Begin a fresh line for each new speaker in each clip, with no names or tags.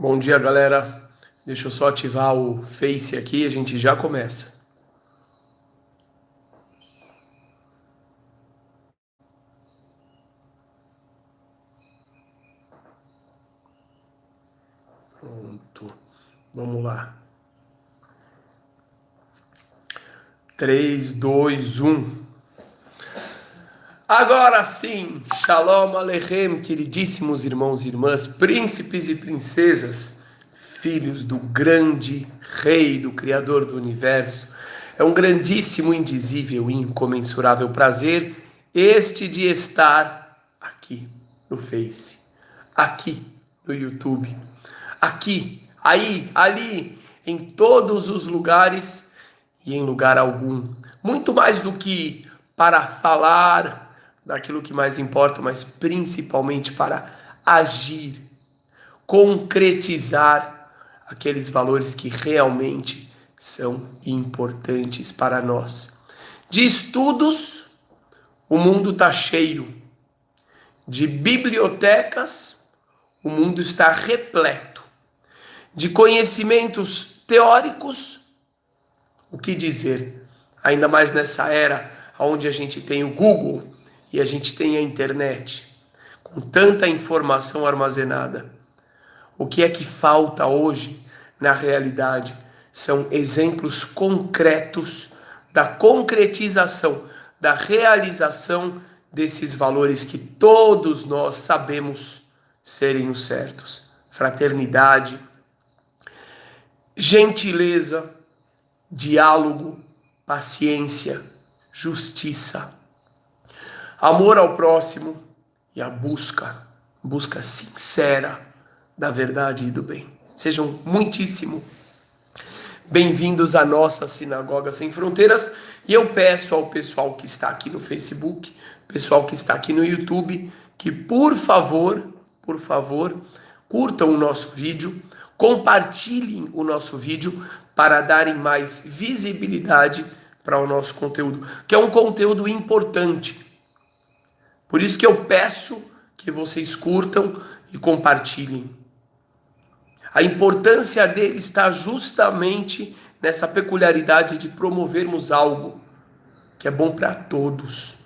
Bom dia, galera. Deixa eu só ativar o Face aqui e a gente já começa. Pronto. Vamos lá. 3, 2, 1. Agora sim, Shalom Aleichem, queridíssimos irmãos e irmãs, príncipes e princesas, filhos do grande Rei, do Criador do Universo. É um grandíssimo, indizível e incomensurável prazer este de estar aqui no Face, aqui no YouTube, aqui, aí, ali, em todos os lugares e em lugar algum. Muito mais do que para falar daquilo que mais importa, mas principalmente para agir, concretizar aqueles valores que realmente são importantes para nós. De estudos, o mundo está cheio. De bibliotecas, o mundo está repleto. De conhecimentos teóricos, o que dizer? Ainda mais nessa era onde a gente tem o Google e a gente tem a internet, com tanta informação armazenada. O que é que falta hoje, na realidade, são exemplos concretos da concretização, da realização desses valores que todos nós sabemos serem os certos. Fraternidade, gentileza, diálogo, paciência, justiça, amor ao próximo e a busca sincera da verdade e do bem. Sejam muitíssimo bem-vindos à nossa Sinagoga Sem Fronteiras e eu peço ao pessoal que está aqui no Facebook, pessoal que está aqui no YouTube, que por favor, curtam o nosso vídeo, compartilhem o nosso vídeo para darem mais visibilidade para o nosso conteúdo, que é um conteúdo importante. Por isso que eu peço que vocês curtam e compartilhem. A importância dele está justamente nessa peculiaridade de promovermos algo que é bom para todos,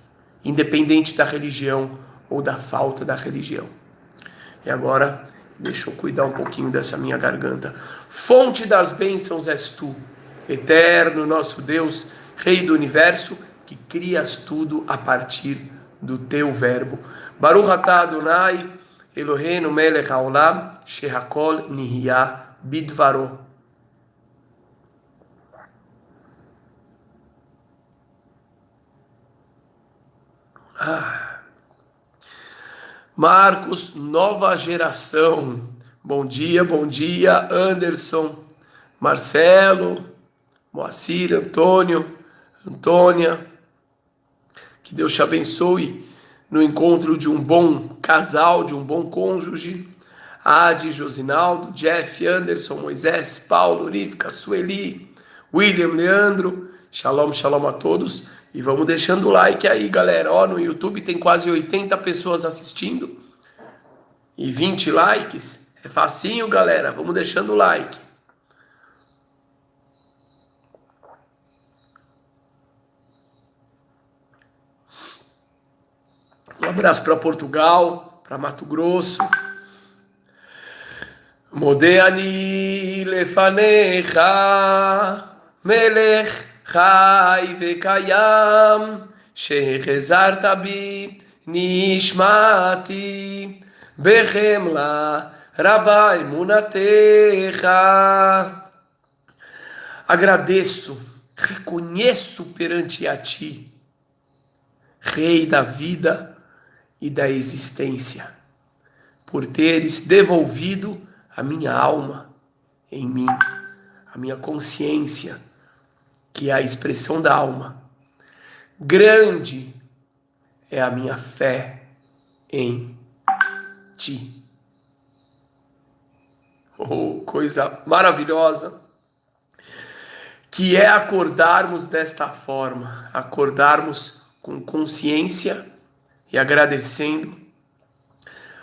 independente da religião ou da falta da religião. E agora, deixa eu cuidar um pouquinho dessa minha garganta. Fonte das bênçãos és tu, eterno nosso Deus, Rei do Universo, que crias tudo a partir do teu verbo. Baruch atah Adonai, Eloheinu melech haolam, shehakol nihya bidvaro. Marcos, nova geração. Bom dia, Anderson, Marcelo, Moacir, Antônio, Antônia. Que Deus te abençoe no encontro de um bom casal, de um bom cônjuge. Adi, Josinaldo, Jeff, Anderson, Moisés, Paulo, Rivka, Sueli, William, Leandro. Shalom, shalom a todos. E vamos deixando o like aí, galera. Ó, no YouTube tem quase 80 pessoas assistindo. E 20 likes. É facinho, galera. Vamos deixando o like. Um abraço para Portugal, para Mato Grosso. Modeani lefanecha, melech chai vekayam, shechezarta bi nishmati, behemla rabba emunatecha. Agradeço, reconheço perante a ti, Rei da vida e da existência, por teres devolvido a minha alma em mim, a minha consciência, que é a expressão da alma. Grande é a minha fé em ti. Oh, coisa maravilhosa, que é acordarmos desta forma, acordarmos com consciência e agradecendo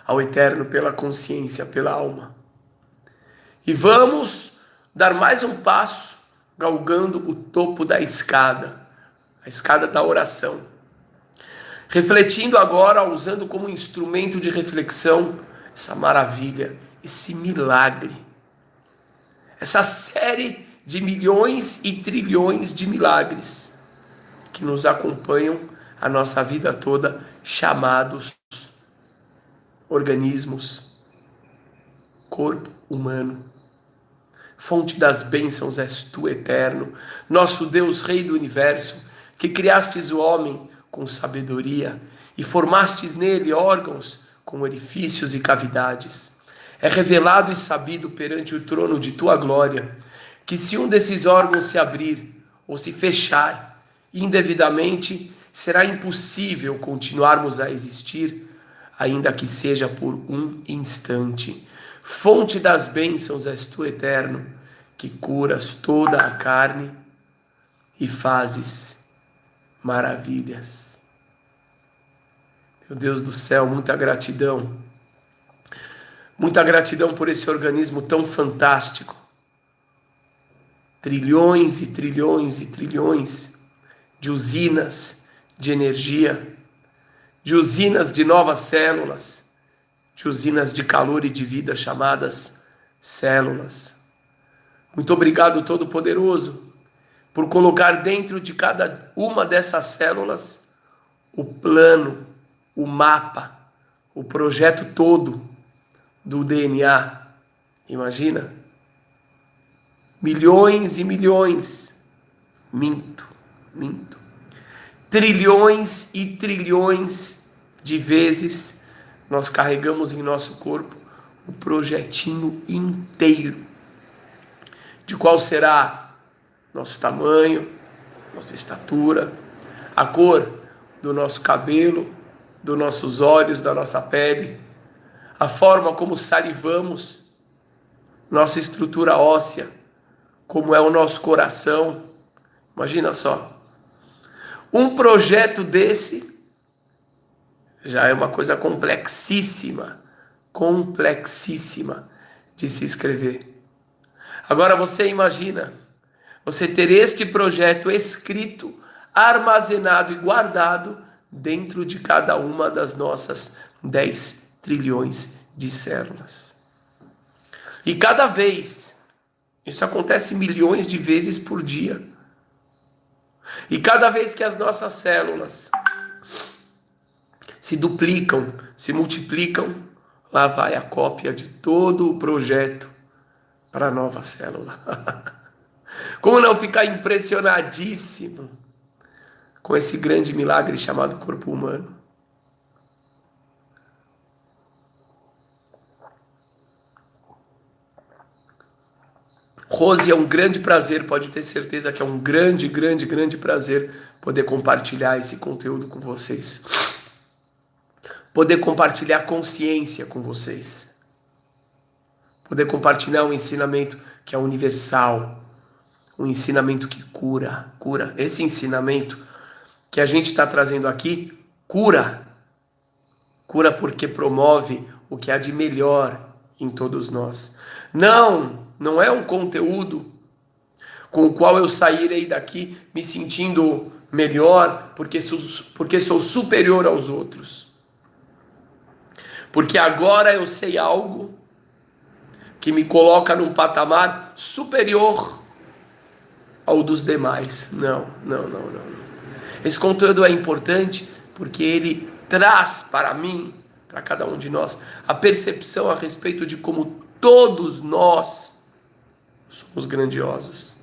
ao Eterno pela consciência, pela alma. E vamos dar mais um passo, galgando o topo da escada, a escada da oração. Refletindo agora, usando como instrumento de reflexão, essa maravilha, esse milagre, essa série de milhões e trilhões de milagres que nos acompanham a nossa vida toda, chamados organismos, corpo humano. Fonte das bênçãos és tu, eterno, nosso Deus, Rei do Universo, que criastes o homem com sabedoria e formastes nele órgãos com orifícios e cavidades. É revelado e sabido perante o trono de tua glória, que se um desses órgãos se abrir ou se fechar indevidamente, será impossível continuarmos a existir, ainda que seja por um instante. Fonte das bênçãos és tu, eterno, que curas toda a carne e fazes maravilhas. Meu Deus do céu, muita gratidão. Muita gratidão por esse organismo tão fantástico. Trilhões e trilhões e trilhões de usinas de energia, de usinas de novas células, de usinas de calor e de vida chamadas células. Muito obrigado, Todo-Poderoso, por colocar dentro de cada uma dessas células o plano, o mapa, o projeto todo do DNA. Imagina? Milhões e milhões, minto, trilhões e trilhões de vezes nós carregamos em nosso corpo o projetinho inteiro, de qual será nosso tamanho, nossa estatura, a cor do nosso cabelo, dos nossos olhos, da nossa pele, a forma como salivamos, nossa estrutura óssea, como é o nosso coração. Imagina só, um projeto desse já é uma coisa complexíssima de se escrever. Agora você imagina, você ter este projeto escrito, armazenado e guardado dentro de cada uma das nossas 10 trilhões de células. E cada vez, isso acontece milhões de vezes por dia, e cada vez que as nossas células se duplicam, se multiplicam, lá vai a cópia de todo o projeto para a nova célula. Como não ficar impressionadíssimo com esse grande milagre chamado corpo humano? Rose, é um grande prazer, pode ter certeza que é um grande prazer poder compartilhar esse conteúdo com vocês. Poder compartilhar consciência com vocês. Poder compartilhar um ensinamento que é universal. Um ensinamento que cura. Esse ensinamento que a gente está trazendo aqui, cura. Cura porque promove o que há de melhor em todos nós. Não é um conteúdo com o qual eu sairei daqui me sentindo melhor porque sou superior aos outros. Porque agora eu sei algo que me coloca num patamar superior ao dos demais. Não. Esse conteúdo é importante porque ele traz para mim, para cada um de nós, a percepção a respeito de como todos nós somos grandiosos.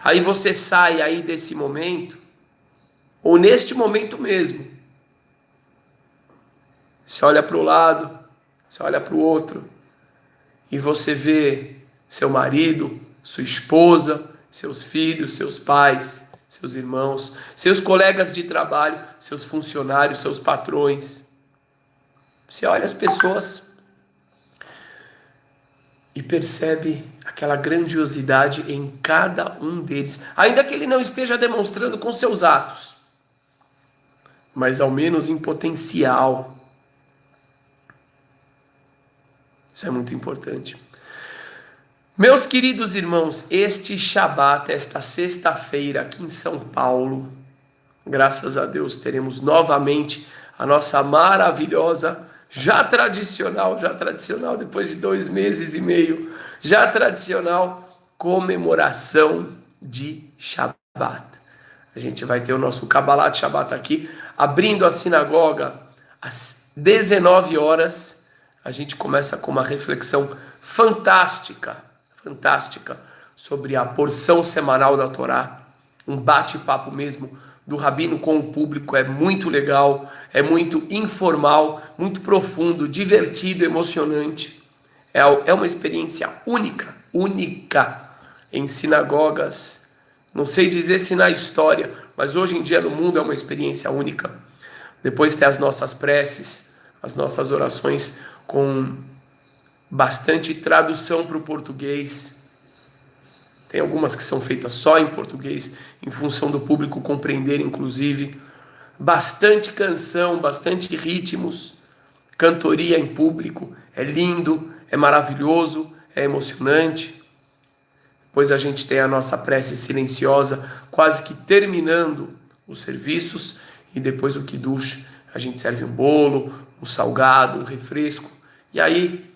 Aí você sai aí desse momento, ou neste momento mesmo, você olha para o lado, você olha para o outro, e você vê seu marido, sua esposa, seus filhos, seus pais, seus irmãos, seus colegas de trabalho, seus funcionários, seus patrões. Você olha as pessoas e percebe aquela grandiosidade em cada um deles, ainda que ele não esteja demonstrando com seus atos, mas ao menos em potencial. Isso é muito importante. Meus queridos irmãos, este Shabat, esta sexta-feira aqui em São Paulo, graças a Deus teremos novamente a nossa maravilhosa, já tradicional, depois de 2 meses e meio, já tradicional comemoração de Shabat. A gente vai ter o nosso Kabbalat Shabat aqui, abrindo a sinagoga às 19 horas. A gente começa com uma reflexão fantástica sobre a porção semanal da Torá, um bate-papo mesmo do Rabino com o público. É muito legal, é muito informal, muito profundo, divertido, emocionante. É uma experiência única em sinagogas. Não sei dizer se na história, mas hoje em dia no mundo é uma experiência única. Depois tem as nossas preces, as nossas orações com bastante tradução para o português. Tem algumas que são feitas só em português, em função do público compreender, inclusive. Bastante canção, bastante ritmos, cantoria em público. É lindo, é maravilhoso, é emocionante. Depois a gente tem a nossa prece silenciosa, quase que terminando os serviços. E depois o Kiddush, a gente serve um bolo, um salgado, um refresco. E aí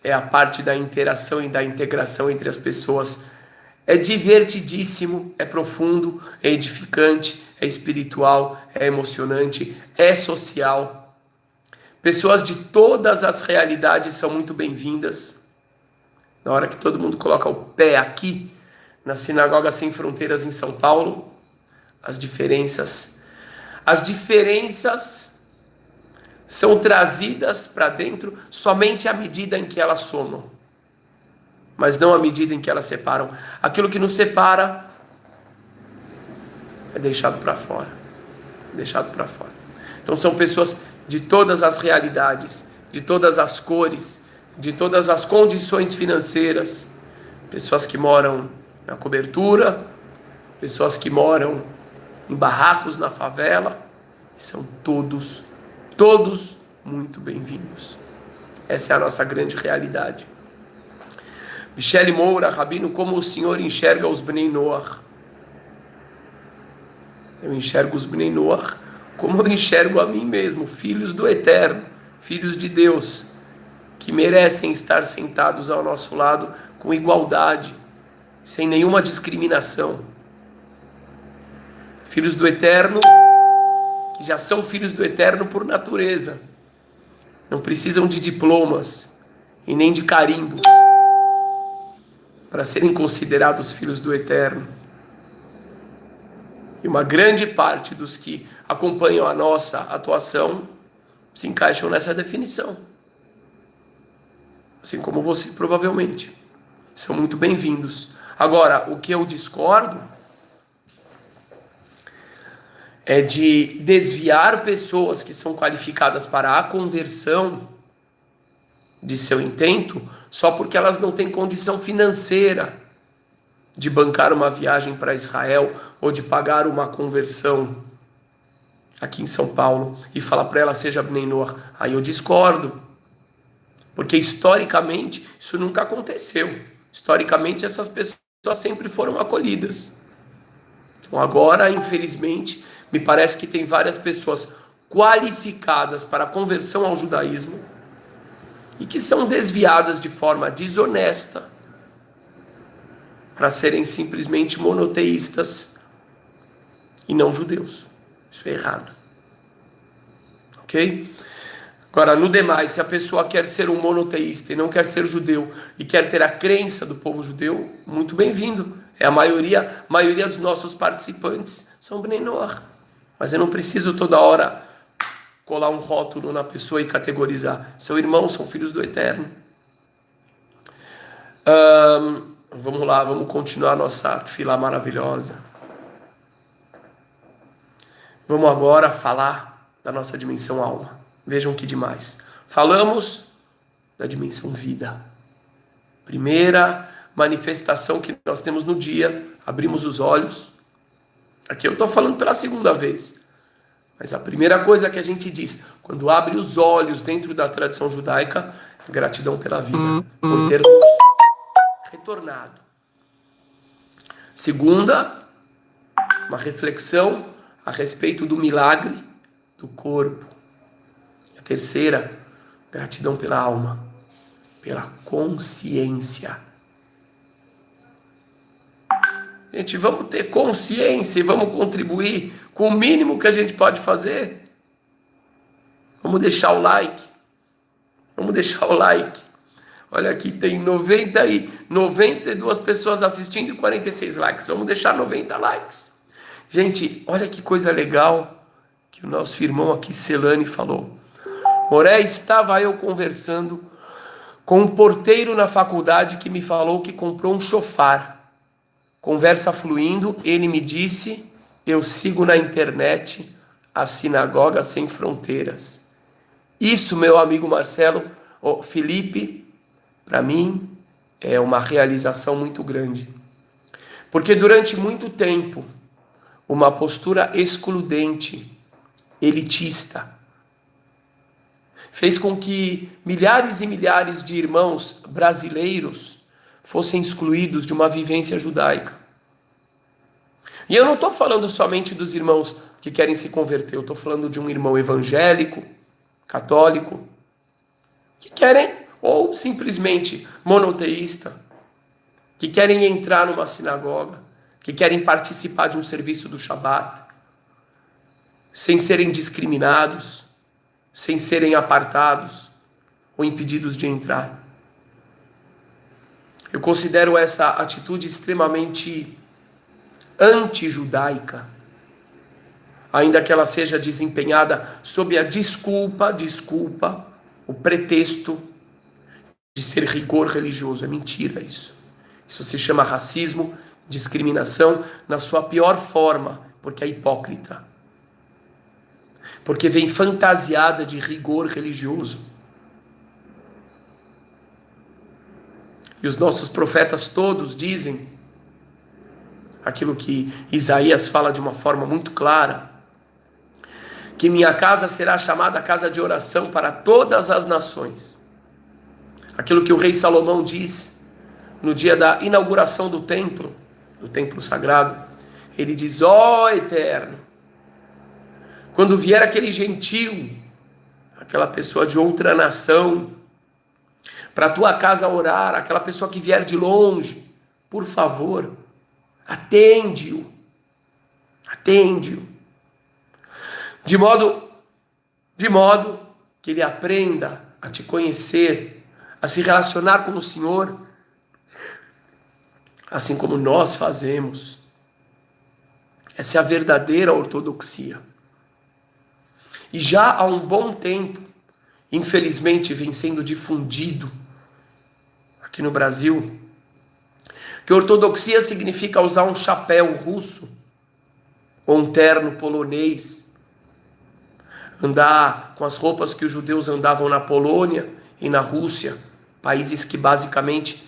é a parte da interação e da integração entre as pessoas. É divertidíssimo, é profundo, é edificante, é espiritual, é emocionante, é social. Pessoas de todas as realidades são muito bem-vindas. Na hora que todo mundo coloca o pé aqui, na Sinagoga Sem Fronteiras em São Paulo, as diferenças são trazidas para dentro somente à medida em que elas somam, mas não à medida em que elas separam. Aquilo que nos separa é deixado para fora. Então são pessoas de todas as realidades, de todas as cores, de todas as condições financeiras. Pessoas que moram na cobertura, pessoas que moram em barracos na favela. São todos muito bem-vindos. Essa é a nossa grande realidade. Michele Moura, Rabino, como o senhor enxerga os Bnei Noach? Eu enxergo os Bnei Noach como eu enxergo a mim mesmo, filhos do Eterno, filhos de Deus, que merecem estar sentados ao nosso lado com igualdade, sem nenhuma discriminação. Filhos do Eterno, que já são filhos do Eterno por natureza. Não precisam de diplomas e nem de carimbos para serem considerados filhos do Eterno. E uma grande parte dos que acompanham a nossa atuação se encaixam nessa definição. Assim como você, provavelmente. São muito bem-vindos. Agora, o que eu discordo é de desviar pessoas que são qualificadas para a conversão de seu intento só porque elas não têm condição financeira de bancar uma viagem para Israel ou de pagar uma conversão aqui em São Paulo e falar para ela seja Bnei Noach. Aí eu discordo, porque historicamente isso nunca aconteceu. Historicamente essas pessoas sempre foram acolhidas. Então agora, infelizmente, me parece que tem várias pessoas qualificadas para a conversão ao judaísmo e que são desviadas de forma desonesta para serem simplesmente monoteístas e não judeus. Isso é errado. Ok? Agora, no demais, se a pessoa quer ser um monoteísta e não quer ser judeu e quer ter a crença do povo judeu, muito bem-vindo. É a maioria dos nossos participantes são Bnei Noach. Mas eu não preciso toda hora colar um rótulo na pessoa e categorizar. São irmãos, são filhos do Eterno. Vamos lá, vamos continuar nossa tefilá maravilhosa. Vamos agora falar da nossa dimensão alma. Vejam que demais. Falamos da dimensão vida. Primeira manifestação que nós temos no dia, abrimos os olhos. Aqui eu estou falando pela segunda vez. Mas a primeira coisa que a gente diz, quando abre os olhos dentro da tradição judaica, é gratidão pela vida, por termos retornado. Segunda, uma reflexão a respeito do milagre do corpo. A terceira, gratidão pela alma, pela consciência. Gente, vamos ter consciência e vamos contribuir com o mínimo que a gente pode fazer. Vamos deixar o like. Vamos deixar o like. Olha aqui, tem 92 pessoas assistindo e 46 likes. Vamos deixar 90 likes. Gente, olha que coisa legal que o nosso irmão aqui, Celane, falou. Moré, estava eu conversando com um porteiro na faculdade que me falou que comprou um chofar. Conversa fluindo, ele me disse, eu sigo na internet a Sinagoga Sem Fronteiras. Isso, meu amigo Marcelo, Felipe, para mim é uma realização muito grande. Porque durante muito tempo, uma postura excludente, elitista, fez com que milhares e milhares de irmãos brasileiros fossem excluídos de uma vivência judaica. E eu não estou falando somente dos irmãos que querem se converter, eu estou falando de um irmão evangélico, católico, que querem, ou simplesmente monoteísta, que querem entrar numa sinagoga, que querem participar de um serviço do Shabat, sem serem discriminados, sem serem apartados ou impedidos de entrar. Eu considero essa atitude extremamente anti-judaica, ainda que ela seja desempenhada sob a desculpa, o pretexto de ser rigor religioso. É mentira isso. Isso se chama racismo, discriminação na sua pior forma, porque é hipócrita. Porque vem fantasiada de rigor religioso. E os nossos profetas todos dizem aquilo que Isaías fala de uma forma muito clara, que minha casa será chamada casa de oração para todas as nações. Aquilo que o rei Salomão diz no dia da inauguração do templo sagrado, ele diz, ó Eterno, quando vier aquele gentio, aquela pessoa de outra nação, para a tua casa orar, aquela pessoa que vier de longe, por favor, atende-o, de modo que ele aprenda a te conhecer, a se relacionar com o Senhor, assim como nós fazemos. Essa é a verdadeira ortodoxia. E já há um bom tempo, infelizmente, vem sendo difundido aqui no Brasil, que ortodoxia significa usar um chapéu russo ou um terno polonês, andar com as roupas que os judeus andavam na Polônia e na Rússia, países que basicamente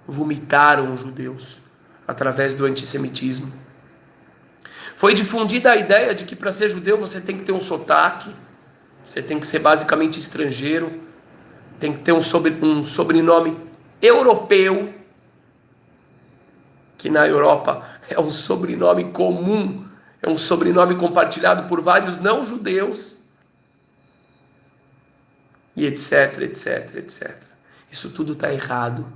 vomitaram os judeus através do antissemitismo. Foi difundida a ideia de que para ser judeu você tem que ter um sotaque, você tem que ser basicamente estrangeiro, tem que ter um sobrenome europeu, que na Europa é um sobrenome comum, é um sobrenome compartilhado por vários não-judeus, e etc. Isso tudo está errado.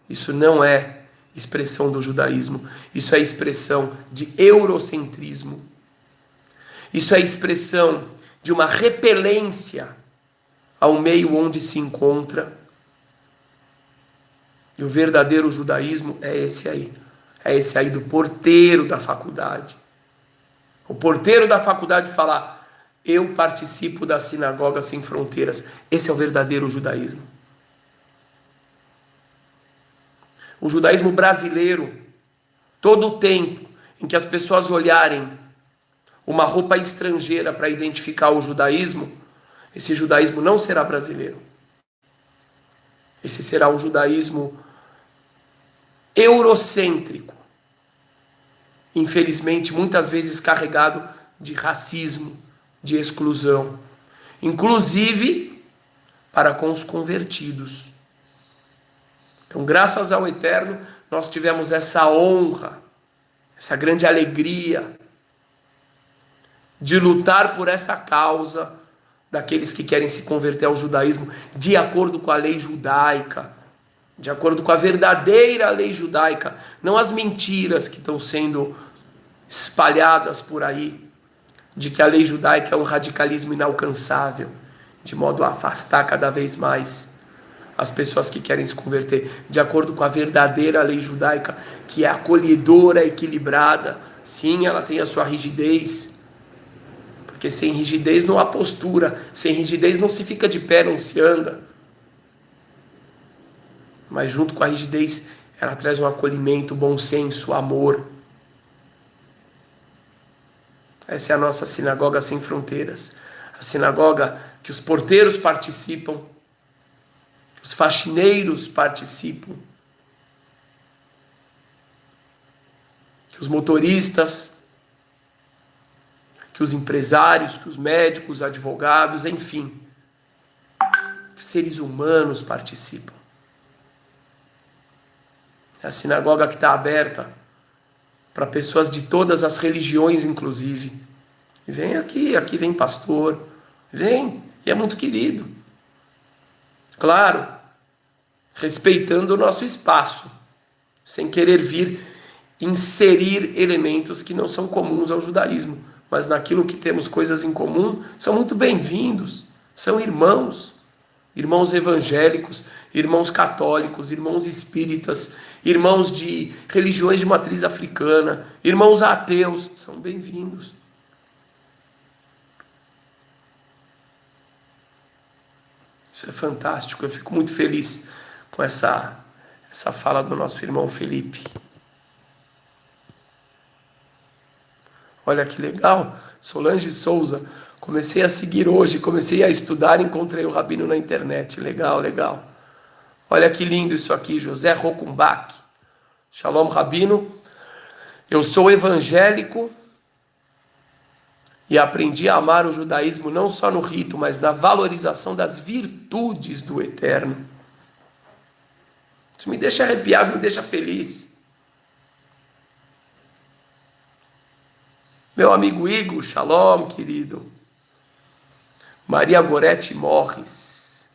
Isso não é expressão do judaísmo. Isso é expressão de eurocentrismo. Isso é expressão de uma repelência ao meio onde se encontra. E o verdadeiro judaísmo é esse aí. É esse aí do porteiro da faculdade. O porteiro da faculdade fala: eu participo da Sinagoga Sem Fronteiras. Esse é o verdadeiro judaísmo. O judaísmo brasileiro, todo o tempo em que as pessoas olharem uma roupa estrangeira para identificar o judaísmo, esse judaísmo não será brasileiro. Esse será um judaísmo eurocêntrico. Infelizmente, muitas vezes carregado de racismo, de exclusão, inclusive para com os convertidos. Então, graças ao Eterno, nós tivemos essa honra, essa grande alegria de lutar por essa causa daqueles que querem se converter ao judaísmo de acordo com a lei judaica, de acordo com a verdadeira lei judaica, não as mentiras que estão sendo espalhadas por aí, de que a lei judaica é um radicalismo inalcançável, de modo a afastar cada vez mais as pessoas que querem se converter, de acordo com a verdadeira lei judaica, que é acolhedora, equilibrada. Sim, ela tem a sua rigidez, porque sem rigidez não há postura, sem rigidez não se fica de pé, não se anda. Mas junto com a rigidez, ela traz um acolhimento, bom senso, amor. Essa é a nossa sinagoga sem fronteiras. A sinagoga que os porteiros participam, que os faxineiros participam, que os motoristas, que os empresários, que os médicos, os advogados, enfim, que os seres humanos participam. É a sinagoga que está aberta para pessoas de todas as religiões, inclusive. E vem aqui vem pastor, vem, e é muito querido. Claro, respeitando o nosso espaço, sem querer vir inserir elementos que não são comuns ao judaísmo, mas naquilo que temos coisas em comum, são muito bem-vindos, são irmãos, irmãos evangélicos, irmãos católicos, irmãos espíritas, irmãos de religiões de matriz africana, irmãos ateus, são bem-vindos. Isso é fantástico, eu fico muito feliz com essa fala do nosso irmão Felipe. Olha que legal, Solange Souza, comecei a seguir hoje, comecei a estudar, encontrei o Rabino na internet, legal, legal. Olha que lindo isso aqui, José Rokumbach. Shalom, Rabino. Eu sou evangélico e aprendi a amar o judaísmo não só no rito, mas na valorização das virtudes do Eterno. Isso me deixa arrepiado, me deixa feliz. Meu amigo Igor, shalom, querido. Maria Gorete Morris.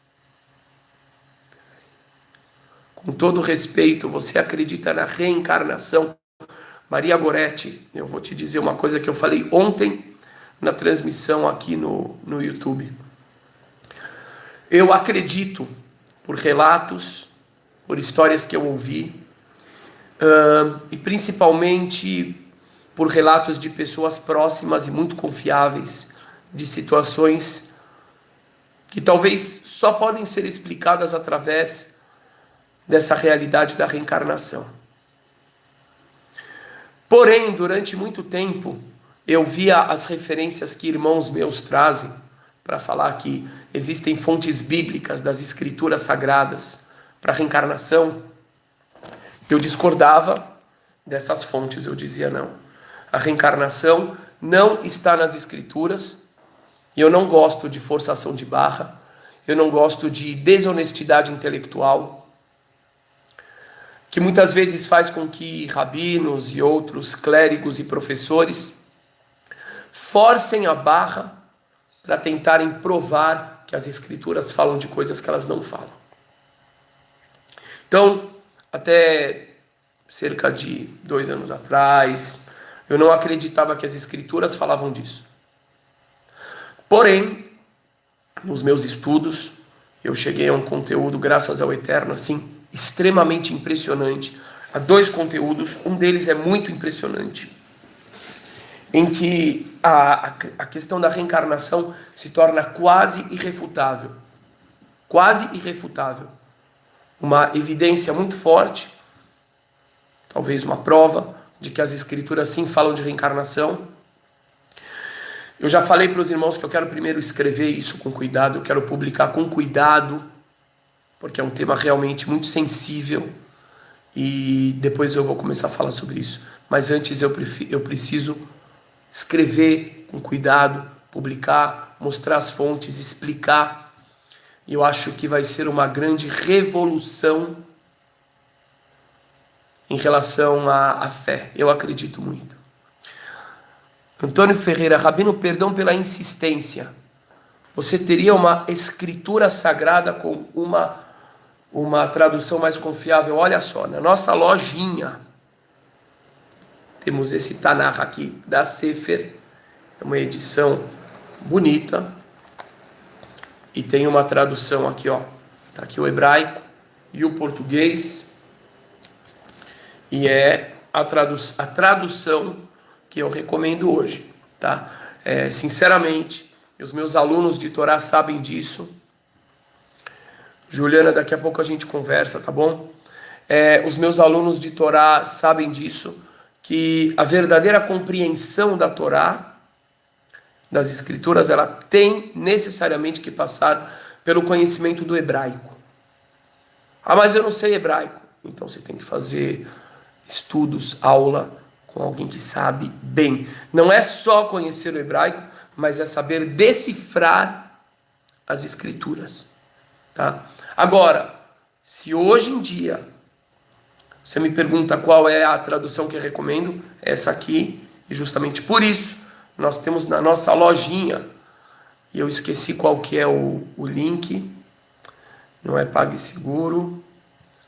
Com todo respeito, você acredita na reencarnação? Maria Gorete, eu vou te dizer uma coisa que eu falei ontem na transmissão aqui no YouTube. Eu acredito, por relatos, por histórias que eu ouvi, e principalmente por relatos de pessoas próximas e muito confiáveis, de situações que talvez só podem ser explicadas através dessa realidade da reencarnação. Porém, durante muito tempo, eu via as referências que irmãos meus trazem para falar que existem fontes bíblicas das escrituras sagradas para a reencarnação. Eu discordava dessas fontes, eu dizia não. A reencarnação não está nas escrituras. Eu não gosto de forçação de barra. Eu não gosto de desonestidade intelectual, que muitas vezes faz com que rabinos e outros clérigos e professores forcem a barra para tentarem provar que as escrituras falam de coisas que elas não falam. Então, até cerca de 2 anos atrás, eu não acreditava que as escrituras falavam disso. Porém, nos meus estudos, eu cheguei a um conteúdo, graças ao Eterno, assim, extremamente impressionante. Há 2 conteúdos, um deles é muito impressionante, em que a questão da reencarnação se torna quase irrefutável. Quase irrefutável. Uma evidência muito forte, talvez uma prova de que as escrituras sim falam de reencarnação. Eu já falei para os irmãos que eu quero primeiro escrever isso com cuidado, eu quero publicar com cuidado, porque é um tema realmente muito sensível, e depois eu vou começar a falar sobre isso. Mas antes eu preciso escrever com cuidado, publicar, mostrar as fontes, explicar. E eu acho que vai ser uma grande revolução em relação à fé. Eu acredito muito. Antônio Ferreira, Rabino, perdão pela insistência. Você teria uma escritura sagrada com uma tradução mais confiável? Olha só, na nossa lojinha temos esse Tanakh aqui da Sefer, é uma edição bonita e tem uma tradução aqui, ó. Tá aqui o hebraico e o português e é a tradução que eu recomendo hoje, tá? Sinceramente, os meus alunos de Torá sabem disso. Juliana, daqui a pouco a gente conversa, tá bom? Os meus alunos de Torá sabem disso, que a verdadeira compreensão da Torá, das Escrituras, ela tem necessariamente que passar pelo conhecimento do hebraico. Ah, mas eu não sei hebraico. Então você tem que fazer estudos, aula com alguém que sabe bem. Não é só conhecer o hebraico, mas é saber decifrar as Escrituras, tá? Agora, se hoje em dia você me pergunta qual é a tradução que eu recomendo, é essa aqui, e justamente por isso nós temos na nossa lojinha, e eu esqueci qual que é o link, não é PagSeguro.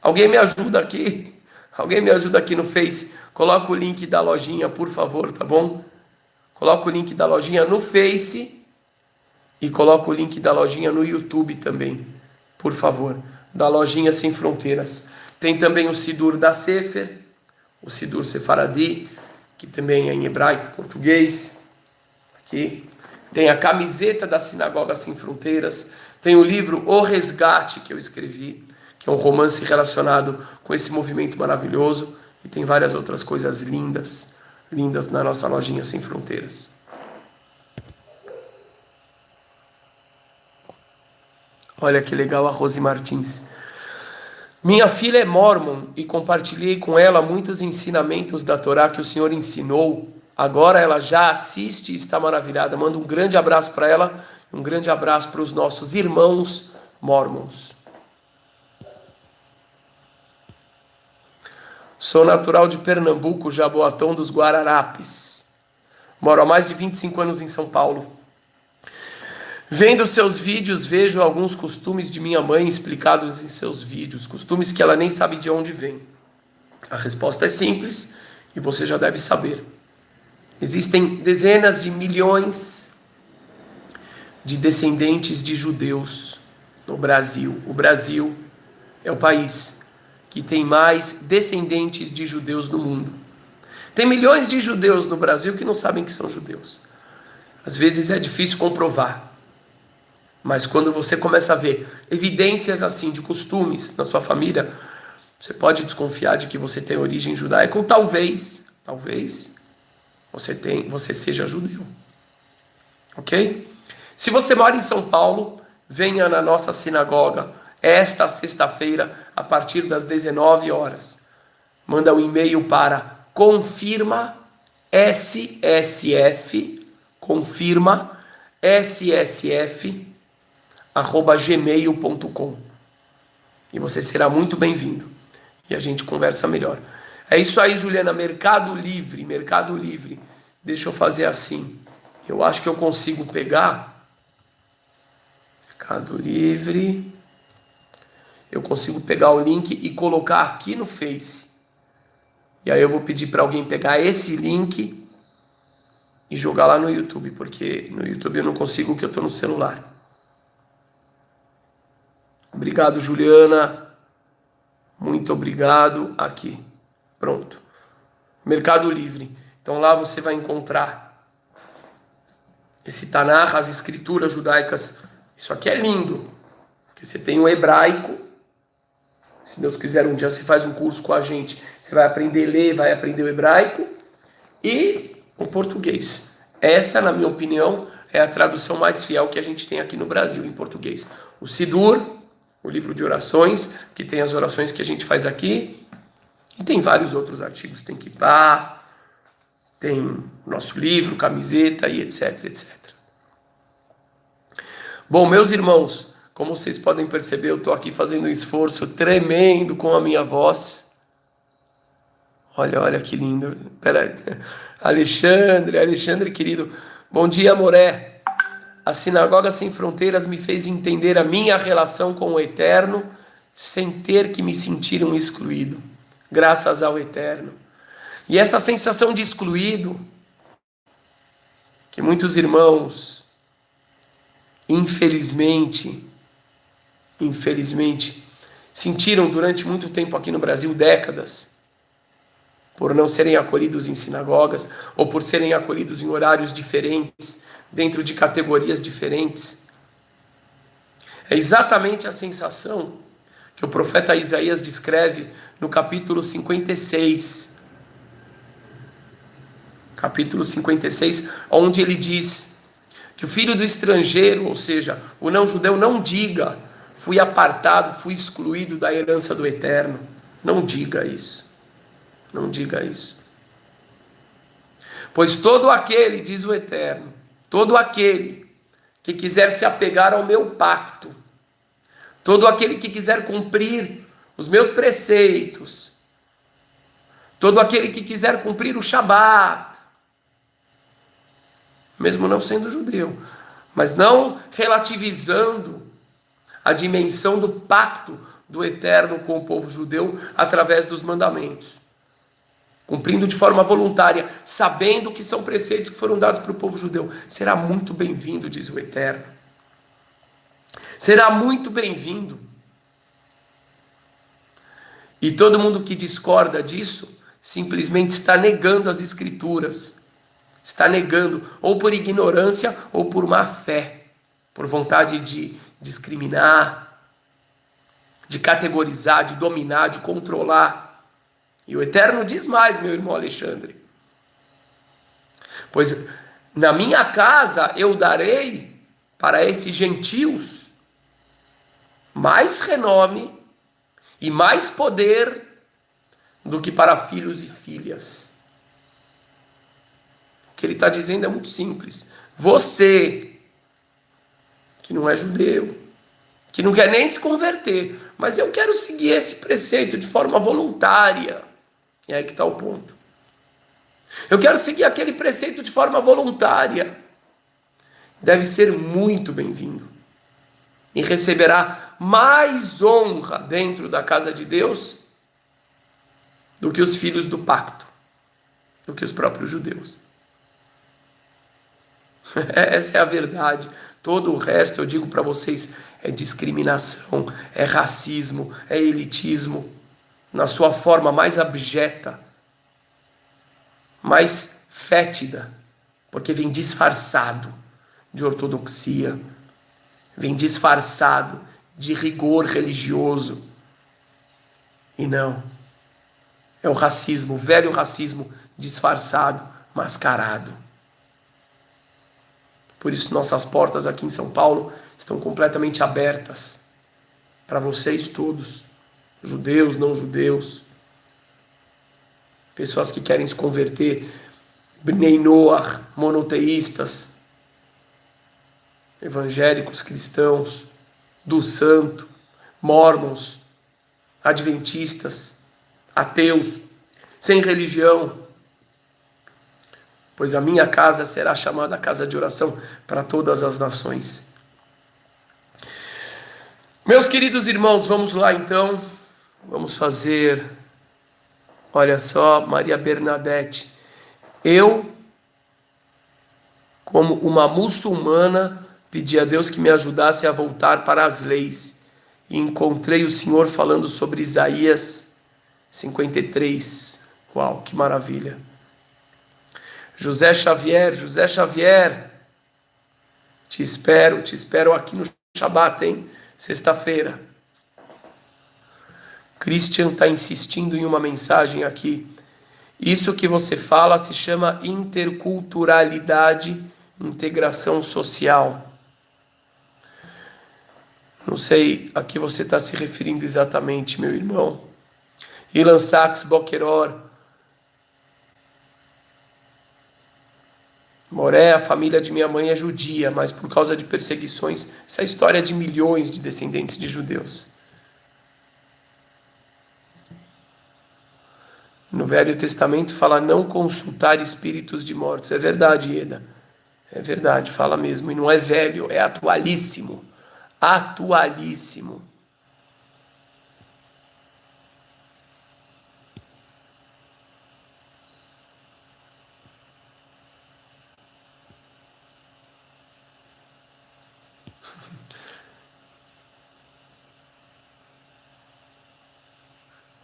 Alguém me ajuda aqui? Alguém me ajuda aqui no Face? Coloca o link da lojinha, por favor, tá bom? Coloca o link da lojinha no Face e coloca o link da lojinha no YouTube também, por favor. Da Lojinha Sem Fronteiras. Tem também o Sidur da Sefer, o Sidur Sefaradi, que também é em hebraico e português. Aqui. Tem a camiseta da Sinagoga Sem Fronteiras. Tem o livro O Resgate, que eu escrevi, que é um romance relacionado com esse movimento maravilhoso. E tem várias outras coisas lindas, lindas na nossa Lojinha Sem Fronteiras. Olha que legal a Rose Martins. Minha filha é mormon e compartilhei com ela muitos ensinamentos da Torá que o Senhor ensinou. Agora ela já assiste e está maravilhada. Manda um grande abraço para ela e um grande abraço para os nossos irmãos mormons. Sou natural de Pernambuco, Jaboatão dos Guararapes. Moro há mais de 25 anos em São Paulo. Vendo seus vídeos, vejo alguns costumes de minha mãe explicados em seus vídeos, costumes que ela nem sabe de onde vem. A resposta é simples e você já deve saber. Existem dezenas de milhões de descendentes de judeus no Brasil. O Brasil é o país que tem mais descendentes de judeus no mundo. Tem milhões de judeus no Brasil que não sabem que são judeus. Às vezes é difícil comprovar. Mas quando você começa a ver evidências assim de costumes na sua família, você pode desconfiar de que você tem origem judaica ou talvez você seja judeu. Ok? Se você mora em São Paulo, venha na nossa sinagoga esta sexta-feira a partir das 19 horas. Manda um e-mail para confirma@gmail.com e você será muito bem-vindo e a gente conversa melhor. É isso aí, Juliana. Mercado Livre. Deixa eu fazer assim. Eu acho que eu consigo pegar Mercado Livre. Eu consigo pegar o link e colocar aqui no Face. E aí eu vou pedir para alguém pegar esse link e jogar lá no YouTube, porque no YouTube eu não consigo, porque eu estou no celular. Obrigado, Juliana. Muito obrigado. Aqui. Pronto. Mercado Livre. Então lá você vai encontrar esse Tanakh, as escrituras judaicas. Isso aqui é lindo. Porque você tem o hebraico. Se Deus quiser, um dia você faz um curso com a gente. Você vai aprender a ler, vai aprender o hebraico e o português. Essa, na minha opinião, é a tradução mais fiel que a gente tem aqui no Brasil, em português. O Sidur, o livro de orações, que tem as orações que a gente faz aqui. E tem vários outros artigos. Tem Kippá, tem nosso livro, camiseta e etc, etc. Bom, meus irmãos, como vocês podem perceber, eu estou aqui fazendo um esforço tremendo com a minha voz. Olha que lindo. Pera, Alexandre querido. Bom dia, Moré. A Sinagoga Sem Fronteiras me fez entender a minha relação com o Eterno sem ter que me sentir um excluído, graças ao Eterno. E essa sensação de excluído, que muitos irmãos, infelizmente, sentiram durante muito tempo aqui no Brasil, décadas, por não serem acolhidos em sinagogas, ou por serem acolhidos em horários diferentes, dentro de categorias diferentes. É exatamente a sensação que o profeta Isaías descreve no capítulo 56. Capítulo 56, onde ele diz que o filho do estrangeiro, ou seja, o não-judeu, não diga: fui apartado, fui excluído da herança do Eterno. Não diga isso. Não diga isso. Pois todo aquele, diz o Eterno, todo aquele que quiser se apegar ao meu pacto, todo aquele que quiser cumprir os meus preceitos, todo aquele que quiser cumprir o Shabat, mesmo não sendo judeu, mas não relativizando a dimensão do pacto do Eterno com o povo judeu através dos mandamentos, cumprindo de forma voluntária, sabendo que são preceitos que foram dados para o povo judeu, será muito bem-vindo, diz o Eterno. Será muito bem-vindo. E todo mundo que discorda disso simplesmente está negando as Escrituras. Está negando, ou por ignorância, ou por má fé, por vontade de discriminar, de categorizar, de dominar, de controlar. E o Eterno diz mais, meu irmão Alexandre. Pois na minha casa eu darei para esses gentios mais renome e mais poder do que para filhos e filhas. O que ele está dizendo é muito simples. Você, que não é judeu, que não quer nem se converter, mas eu quero seguir esse preceito de forma voluntária. E aí que está o ponto. Eu quero seguir aquele preceito de forma voluntária. Deve ser muito bem-vindo. E receberá mais honra dentro da casa de Deus do que os filhos do pacto, do que os próprios judeus. Essa é a verdade. Todo o resto, eu digo para vocês, é discriminação, é racismo, é elitismo, na sua forma mais abjeta, mais fétida, porque vem disfarçado de ortodoxia, vem disfarçado de rigor religioso. E não, é o racismo, o velho racismo disfarçado, mascarado. Por isso nossas portas aqui em São Paulo estão completamente abertas para vocês todos, judeus, não judeus, pessoas que querem se converter, Bnei Noach, monoteístas, evangélicos, cristãos, do santo, mórmons, adventistas, ateus, sem religião, pois a minha casa será chamada casa de oração para todas as nações. Meus queridos irmãos, vamos lá então, vamos fazer, olha só, Maria Bernadette, eu, como uma muçulmana, pedi a Deus que me ajudasse a voltar para as leis, e encontrei o Senhor falando sobre Isaías 53, uau, que maravilha. José Xavier, te espero aqui no Shabat, hein? Sexta-feira. Christian está insistindo em uma mensagem aqui. Isso que você fala se chama interculturalidade, integração social. Não sei a que você está se referindo exatamente, meu irmão. Ilan Sachs Boqueror. Moré, a família de minha mãe é judia, mas por causa de perseguições, essa história de milhões de descendentes de judeus. No Velho Testamento fala não consultar espíritos de mortos. É verdade, Ieda. É verdade, fala mesmo. E não é velho, é atualíssimo. Atualíssimo.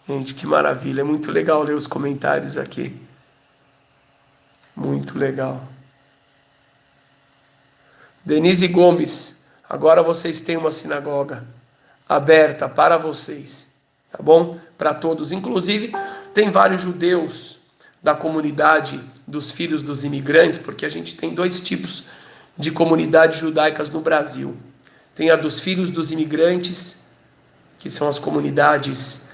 Gente, que maravilha. É muito legal ler os comentários aqui. Muito legal. Denise Gomes, agora vocês têm uma sinagoga aberta para vocês, tá bom? Para todos. Inclusive, tem vários judeus da comunidade dos filhos dos imigrantes, porque a gente tem dois tipos de comunidades judaicas no Brasil. Tem a dos filhos dos imigrantes, que são as comunidades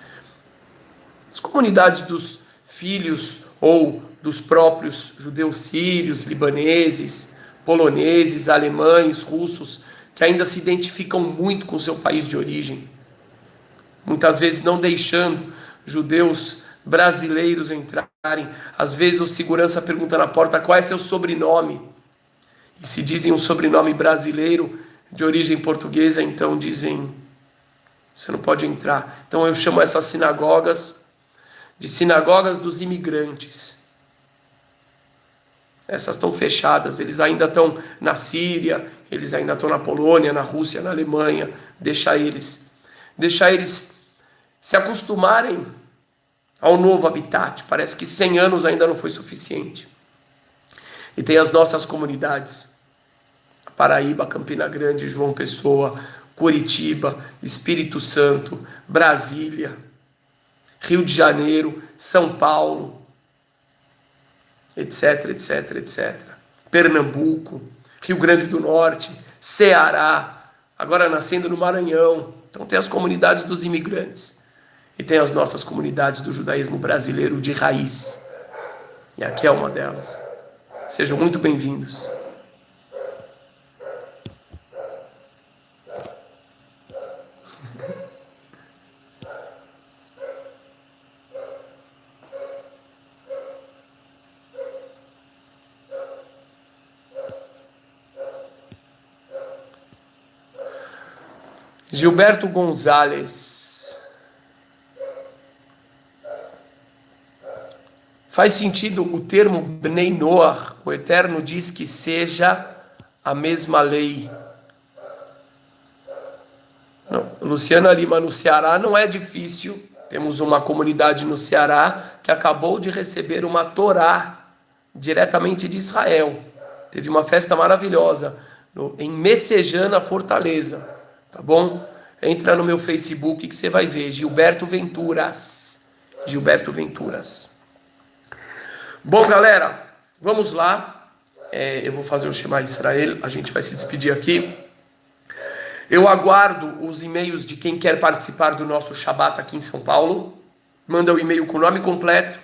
dos filhos ou dos próprios judeus sírios, libaneses, poloneses, alemães, russos, que ainda se identificam muito com seu país de origem, muitas vezes não deixando judeus brasileiros entrarem. Às vezes o segurança pergunta na porta qual é seu sobrenome, e se dizem um sobrenome brasileiro de origem portuguesa, então dizem, você não pode entrar. Então eu chamo essas sinagogas de sinagogas dos imigrantes. Essas estão fechadas, eles ainda estão na Síria, eles ainda estão na Polônia, na Rússia, na Alemanha. Deixa eles se acostumarem ao novo habitat. Parece que 100 anos ainda não foi suficiente. E tem as nossas comunidades: Paraíba, Campina Grande, João Pessoa, Curitiba, Espírito Santo, Brasília, Rio de Janeiro, São Paulo, etc, etc, etc. Pernambuco, Rio Grande do Norte, Ceará, agora nascendo no Maranhão. Então tem as comunidades dos imigrantes e tem as nossas comunidades do judaísmo brasileiro de raiz. E aqui é uma delas. Sejam muito bem-vindos. Gilberto Gonzalez. Faz sentido o termo Bnei Noach? O Eterno diz que seja a mesma lei. Não, Luciana Lima, no Ceará não é difícil. Temos uma comunidade no Ceará que acabou de receber uma Torá diretamente de Israel. Teve uma festa maravilhosa em Messejana, Fortaleza. Tá bom? Entra no meu Facebook que você vai ver. Gilberto Venturas. Gilberto Venturas. Bom, galera, vamos lá. Eu vou fazer o Shema Israel. A gente vai se despedir aqui. Eu aguardo os e-mails de quem quer participar do nosso Shabat aqui em São Paulo. Manda o e-mail com o nome completo,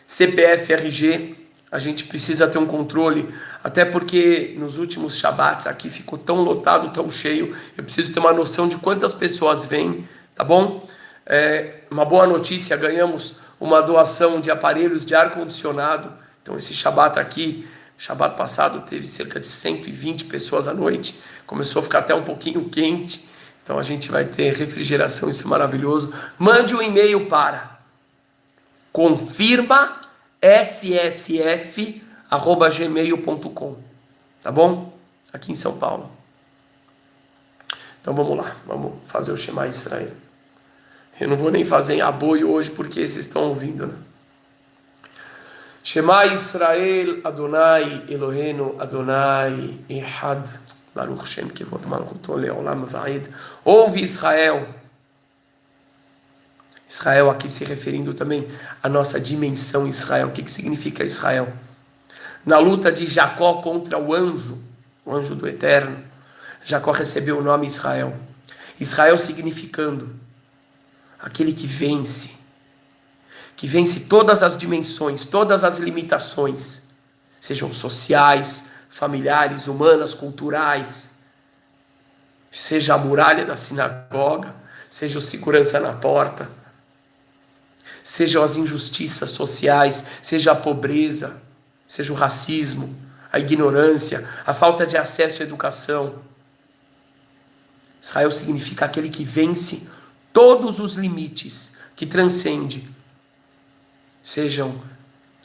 CPF, RG. A gente precisa ter um controle, até porque nos últimos Shabats aqui ficou tão lotado, tão cheio. Eu preciso ter uma noção de quantas pessoas vêm, tá bom? Uma boa notícia, ganhamos uma doação de aparelhos de ar-condicionado. Então esse Shabat aqui, Shabat passado, teve cerca de 120 pessoas à noite. Começou a ficar até um pouquinho quente. Então a gente vai ter refrigeração, isso é maravilhoso. Mande um e-mail para confirma@ssf.gmail.com, tá bom? Aqui em São Paulo. Então vamos lá, vamos fazer o Shema Israel. Eu não vou nem fazer em aboio hoje porque vocês estão ouvindo, né? Shema Israel, Adonai Eloheinu, Adonai Ehad, Baruch Shem Kivod Malchuto Leolam Vaed. Ouve Israel. Israel aqui se referindo também à nossa dimensão Israel. O que significa Israel? Na luta de Jacó contra o anjo do Eterno, Jacó recebeu o nome Israel. Israel significando aquele que vence todas as dimensões, todas as limitações, sejam sociais, familiares, humanas, culturais, seja a muralha da sinagoga, seja o segurança na porta, sejam as injustiças sociais, seja a pobreza, seja o racismo, a ignorância, a falta de acesso à educação. Israel significa aquele que vence todos os limites, que transcende, sejam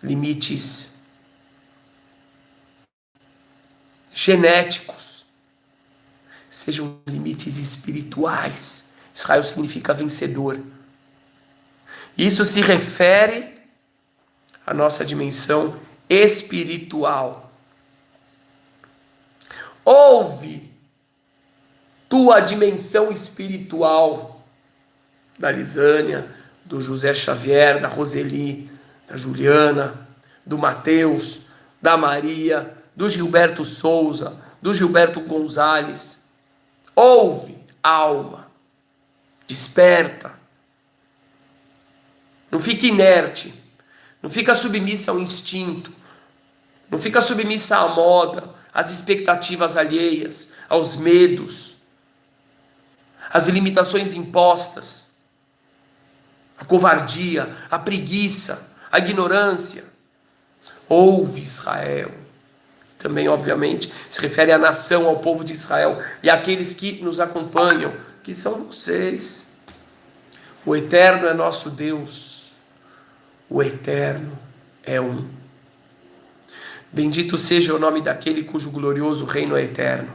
limites genéticos, sejam limites espirituais. Israel significa vencedor. Isso se refere à nossa dimensão espiritual. Ouve tua dimensão espiritual da Lisânia, do José Xavier, da Roseli, da Juliana, do Mateus, da Maria, do Gilberto Souza, do Gilberto Gonzalez. Ouve, alma, desperta. Não fica inerte, não fica submissa ao instinto, não fica submissa à moda, às expectativas alheias, aos medos, às limitações impostas, a covardia, a preguiça, a ignorância. Ouve, Israel. Também, obviamente, se refere à nação, ao povo de Israel e àqueles que nos acompanham, que são vocês. O Eterno é nosso Deus. O Eterno é um. Bendito seja o nome daquele cujo glorioso reino é eterno.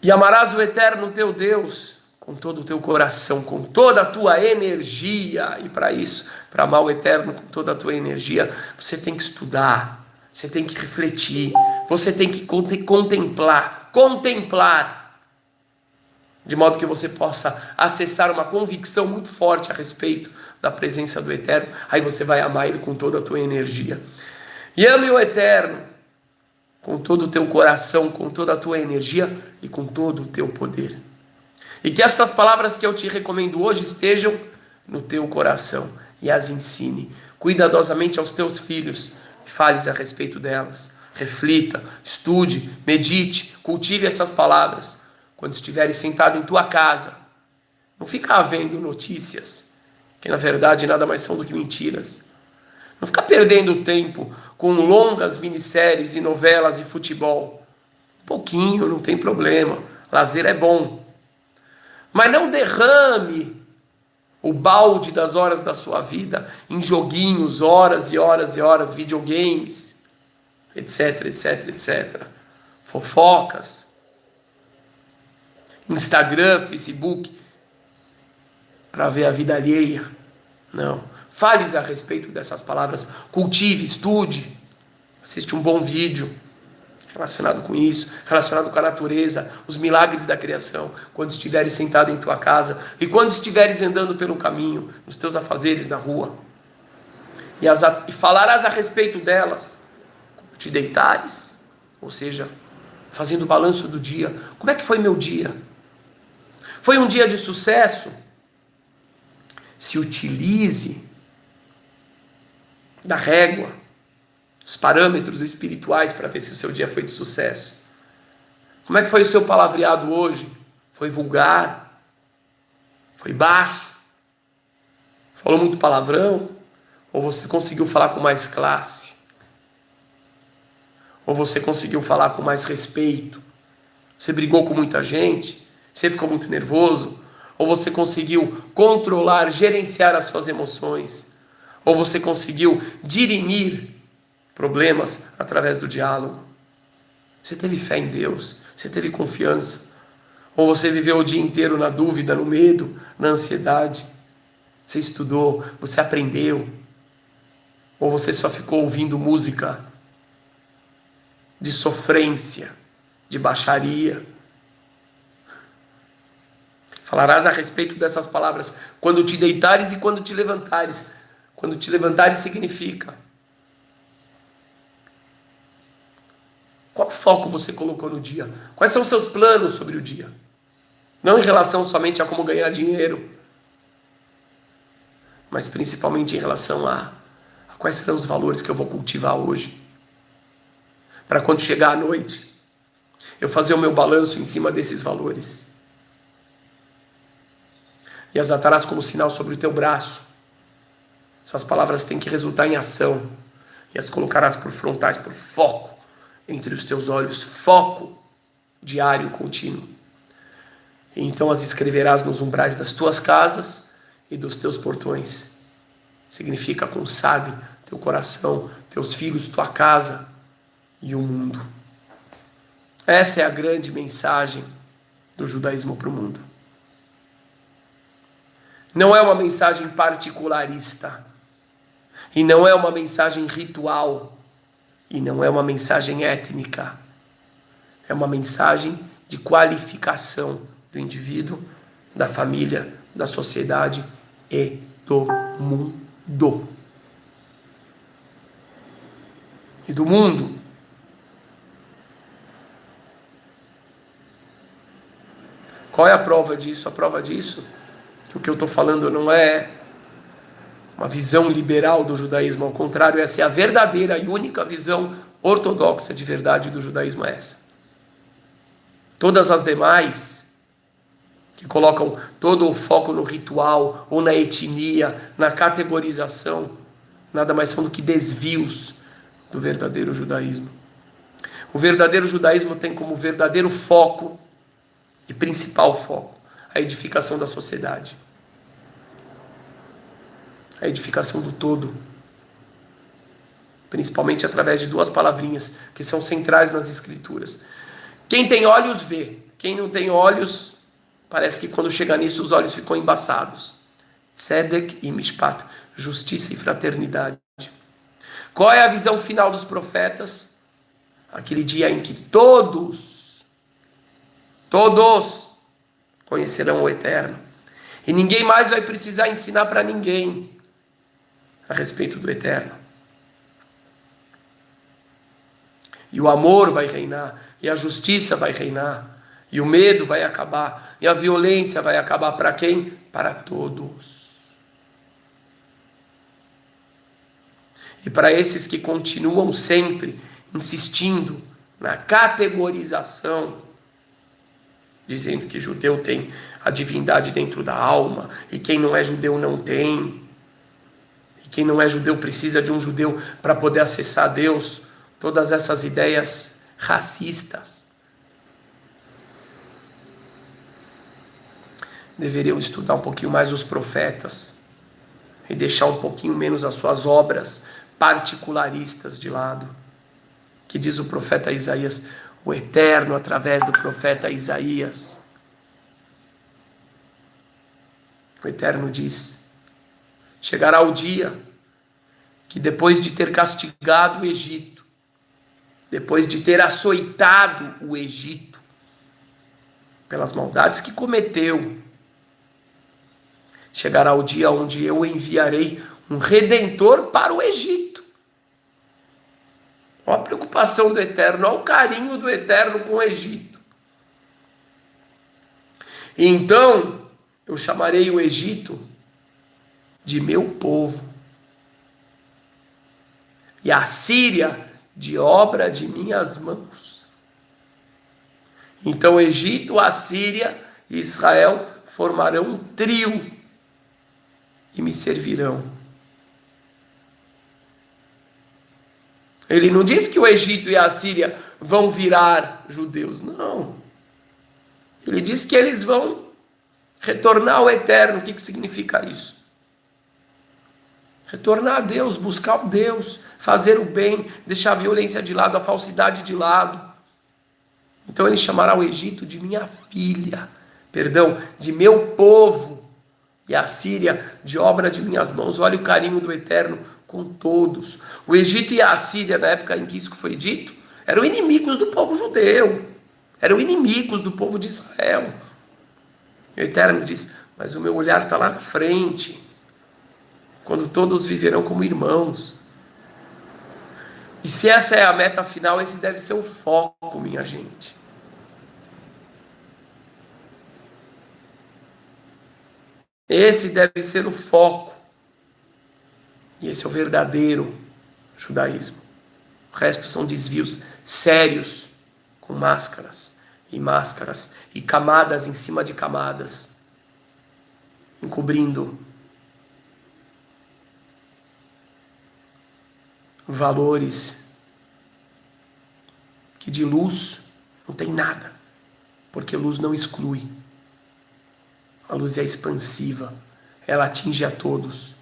E amarás o Eterno teu Deus com todo o teu coração, com toda a tua energia. E para isso, para amar o Eterno com toda a tua energia, você tem que estudar, você tem que refletir, você tem que contemplar, de modo que você possa acessar uma convicção muito forte a respeito da presença do Eterno. Aí você vai amar Ele com toda a tua energia. E ame o Eterno com todo o teu coração, com toda a tua energia e com todo o teu poder. E que estas palavras que eu te recomendo hoje estejam no teu coração e as ensine cuidadosamente aos teus filhos e fales a respeito delas. Reflita, estude, medite, cultive essas palavras quando estiveres sentado em tua casa. Não fica vendo notícias, que na verdade nada mais são do que mentiras. Não fica perdendo tempo com longas minisséries e novelas e futebol. Um pouquinho, não tem problema. Lazer é bom. Mas não derrame o balde das horas da sua vida em joguinhos, horas e horas e horas, videogames, etc, etc, etc. Fofocas, Instagram, Facebook, para ver a vida alheia. Não. Fales a respeito dessas palavras, cultive, estude, assiste um bom vídeo relacionado com isso, relacionado com a natureza, os milagres da criação, quando estiveres sentado em tua casa e quando estiveres andando pelo caminho, nos teus afazeres na rua, e falarás a respeito delas, quando te deitares, ou seja, fazendo o balanço do dia. Como é que foi meu dia? Foi um dia de sucesso? Se utilize da régua, os parâmetros espirituais para ver se o seu dia foi de sucesso. Como é que foi o seu palavreado hoje? Foi vulgar? Foi baixo? Falou muito palavrão? Ou você conseguiu falar com mais classe? Ou você conseguiu falar com mais respeito? Você brigou com muita gente? Você ficou muito nervoso? Ou você conseguiu controlar, gerenciar as suas emoções? Ou você conseguiu dirimir problemas através do diálogo? Você teve fé em Deus? Você teve confiança? Ou você viveu o dia inteiro na dúvida, no medo, na ansiedade? Você estudou? Você aprendeu? Ou você só ficou ouvindo música de sofrência, de baixaria? Falarás a respeito dessas palavras quando te deitares e quando te levantares. Quando te levantares significa: qual foco você colocou no dia? Quais são os seus planos sobre o dia? Não em relação somente a como ganhar dinheiro, mas principalmente em relação a quais serão os valores que eu vou cultivar hoje. Para quando chegar à noite, eu fazer o meu balanço em cima desses valores. e as atarás como sinal sobre o teu braço. Essas palavras têm que resultar em ação, e as colocarás por frontais, por foco, entre os teus olhos, foco diário, contínuo. E então as escreverás nos umbrais das tuas casas e dos teus portões. Significa consagre teu coração, teus filhos, tua casa e o mundo. Essa é a grande mensagem do judaísmo para o mundo. Não é uma mensagem particularista, e não é uma mensagem ritual, e não é uma mensagem étnica. É uma mensagem de qualificação do indivíduo, da família, da sociedade e do mundo. E do mundo. Qual é a prova disso? A prova disso é que o que eu estou falando não é uma visão liberal do judaísmo, ao contrário, essa é a verdadeira e única visão ortodoxa de verdade do judaísmo, é essa. Todas as demais, que colocam todo o foco no ritual, ou na etnia, na categorização, nada mais são do que desvios do verdadeiro judaísmo. O verdadeiro judaísmo tem como verdadeiro foco, e principal foco, a edificação da sociedade. A edificação do todo. Principalmente através de duas palavrinhas que são centrais nas escrituras. Quem tem olhos vê. Quem não tem olhos, parece que quando chega nisso os olhos ficam embaçados. Tzedek e Mishpat. Justiça e fraternidade. Qual é a visão final dos profetas? Aquele dia em que todos conhecerão o Eterno. E ninguém mais vai precisar ensinar para ninguém a respeito do Eterno. E o amor vai reinar, e a justiça vai reinar, e o medo vai acabar, e a violência vai acabar para quem? Para todos. E para esses que continuam sempre insistindo na categorização, dizendo que judeu tem a divindade dentro da alma, e quem não é judeu não tem, e quem não é judeu precisa de um judeu para poder acessar Deus, todas essas ideias racistas, deveriam estudar um pouquinho mais os profetas, e deixar um pouquinho menos as suas obras particularistas de lado, que diz o profeta Isaías, o Eterno através do profeta Isaías. O Eterno diz, chegará o dia que depois de ter castigado o Egito, depois de ter açoitado o Egito, pelas maldades que cometeu, chegará o dia onde eu enviarei um Redentor para o Egito. Olha a preocupação do Eterno, olha o carinho do Eterno com o Egito. E então, eu chamarei o Egito de meu povo, e a Síria de obra de minhas mãos. Então, Egito, a Síria e Israel formarão um trio e me servirão. Ele não diz que o Egito e a Síria vão virar judeus, não. Ele diz que eles vão retornar ao Eterno. O que significa isso? Retornar a Deus, buscar o Deus, fazer o bem, deixar a violência de lado, a falsidade de lado. Então ele chamará o Egito de minha filha, de meu povo, e a Síria de obra de minhas mãos. Olha o carinho do Eterno com todos. O Egito e a Síria, na época em que isso foi dito, eram inimigos do povo judeu, eram inimigos do povo de Israel. E o Eterno diz, mas o meu olhar está lá na frente, quando todos viverão como irmãos. E se essa é a meta final, esse deve ser o foco, minha gente. Esse deve ser o foco. E esse é o verdadeiro judaísmo. O resto são desvios sérios, com máscaras e camadas em cima de camadas. encobrindo valores que de luz não tem nada, porque luz não exclui. A luz é expansiva, ela atinge a todos.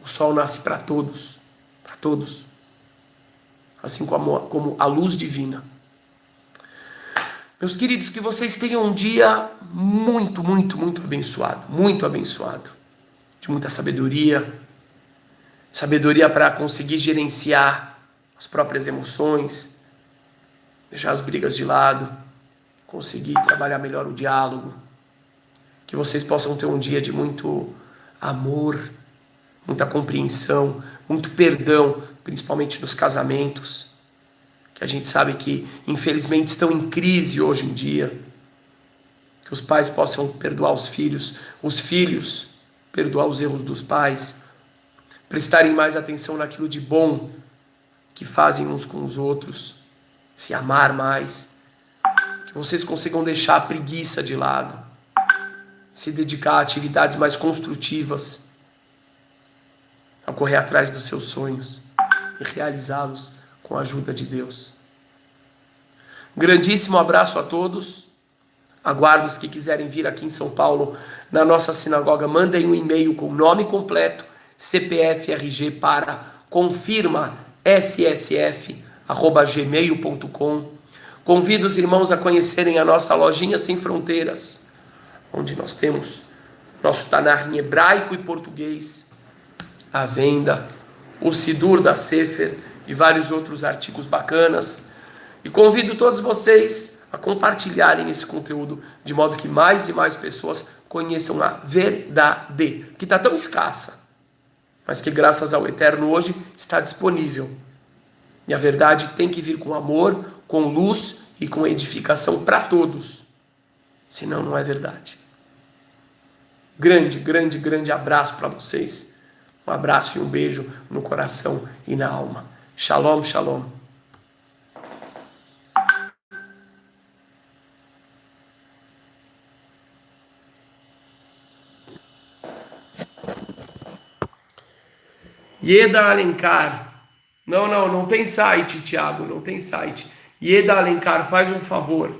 O sol nasce para todos, assim como a luz divina. Meus queridos, que vocês tenham um dia muito, muito, muito abençoado, de muita sabedoria, sabedoria para conseguir gerenciar as próprias emoções, deixar as brigas de lado, conseguir trabalhar melhor o diálogo, que vocês possam ter um dia de muito amor, muita compreensão, muito perdão, principalmente nos casamentos, que a gente sabe que infelizmente estão em crise hoje em dia, que os pais possam perdoar os filhos perdoar os erros dos pais, prestarem mais atenção naquilo de bom que fazem uns com os outros, se amar mais, que vocês consigam deixar a preguiça de lado, se dedicar a atividades mais construtivas, a correr atrás dos seus sonhos e realizá-los com a ajuda de Deus. Grandíssimo abraço a todos. Aguardo os que quiserem vir aqui em São Paulo, na nossa sinagoga, mandem um e-mail com nome completo, CPF, RG para confirma@ssf.gmail.com. Convido os irmãos a conhecerem a nossa lojinha Sem Fronteiras, onde nós temos nosso Tanar em hebraico e português à venda, o Sidur da Sefer e vários outros artigos bacanas. E convido todos vocês a compartilharem esse conteúdo de modo que mais e mais pessoas conheçam a verdade, que está tão escassa, mas que graças ao Eterno hoje está disponível. E a verdade tem que vir com amor, com luz e com edificação para todos, senão não é verdade. Grande, grande, grande abraço para vocês. Um abraço e um beijo no coração e na alma. Shalom, shalom. Ieda Alencar. Não tem site, Thiago, não tem site. Ieda Alencar, faz um favor.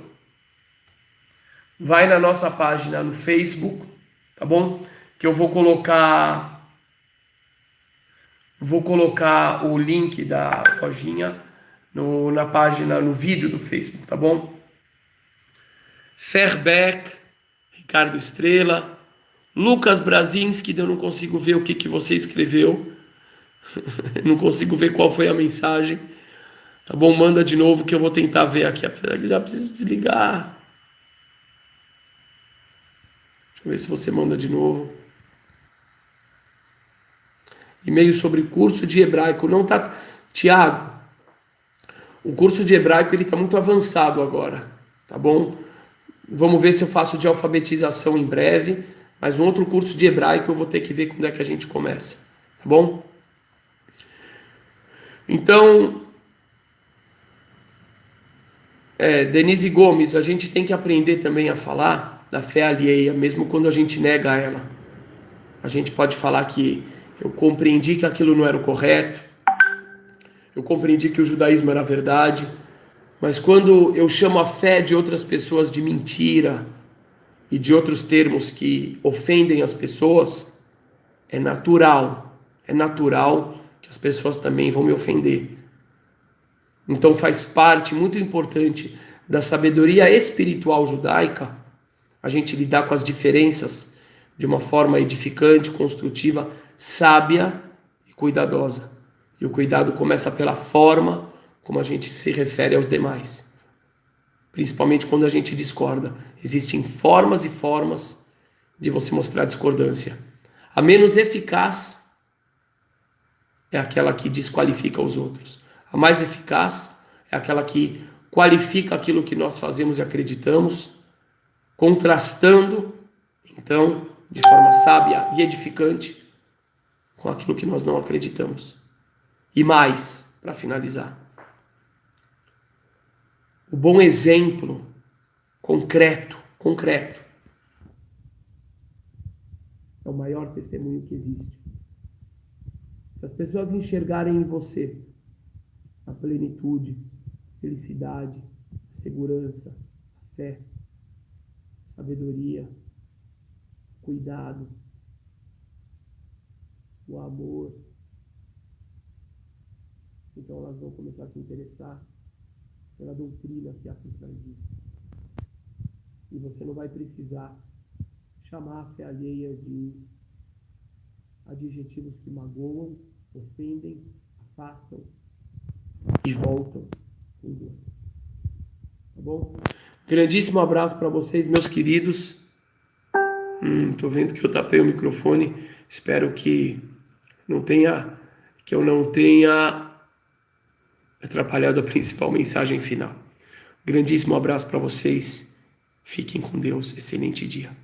Vai na nossa página no Facebook, tá bom? Que eu vou colocar o link da lojinha na página, no vídeo do Facebook, tá bom? Ferbeck, Ricardo Estrela, Lucas Brasinski, eu não consigo ver o que você escreveu. Não consigo ver qual foi a mensagem. Tá bom? Manda de novo que eu vou tentar ver aqui. Apesar que já preciso desligar. Deixa eu ver se você manda de novo. E-mail sobre curso de hebraico. Não tá... Tiago, o curso de hebraico ele tá muito avançado agora. Tá bom? Vamos ver se eu faço de alfabetização em breve. Mas um outro curso de hebraico eu vou ter que ver quando é que a gente começa. Tá bom? Então... Denise Gomes, a gente tem que aprender também a falar da fé alheia, mesmo quando a gente nega ela. A gente pode falar que eu compreendi que aquilo não era o correto, eu compreendi que o judaísmo era a verdade, mas quando eu chamo a fé de outras pessoas de mentira e de outros termos que ofendem as pessoas, é natural que as pessoas também vão me ofender. Então faz parte muito importante da sabedoria espiritual judaica a gente lidar com as diferenças de uma forma edificante, construtiva, sábia e cuidadosa. E o cuidado começa pela forma como a gente se refere aos demais. Principalmente quando a gente discorda. Existem formas e formas de você mostrar discordância. A menos eficaz é aquela que desqualifica os outros. A mais eficaz é aquela que qualifica aquilo que nós fazemos e acreditamos, contrastando, então, de forma sábia e edificante, com aquilo que nós não acreditamos. E mais, para finalizar, o bom exemplo concreto, é o maior testemunho que existe. Se as pessoas enxergarem em você a plenitude, a felicidade, a segurança, a fé, a sabedoria, o cuidado, o amor, então elas vão começar a se interessar pela doutrina que há por trás disso. E você não vai precisar chamar a fé alheia de adjetivos que magoam, ofendem, afastam e voltam com dor. Tá bom? Grandíssimo abraço para vocês, meus queridos. Tô vendo que eu tapei o microfone. Espero que eu não tenha atrapalhado a principal mensagem final. Grandíssimo abraço para vocês. Fiquem com Deus. Excelente dia.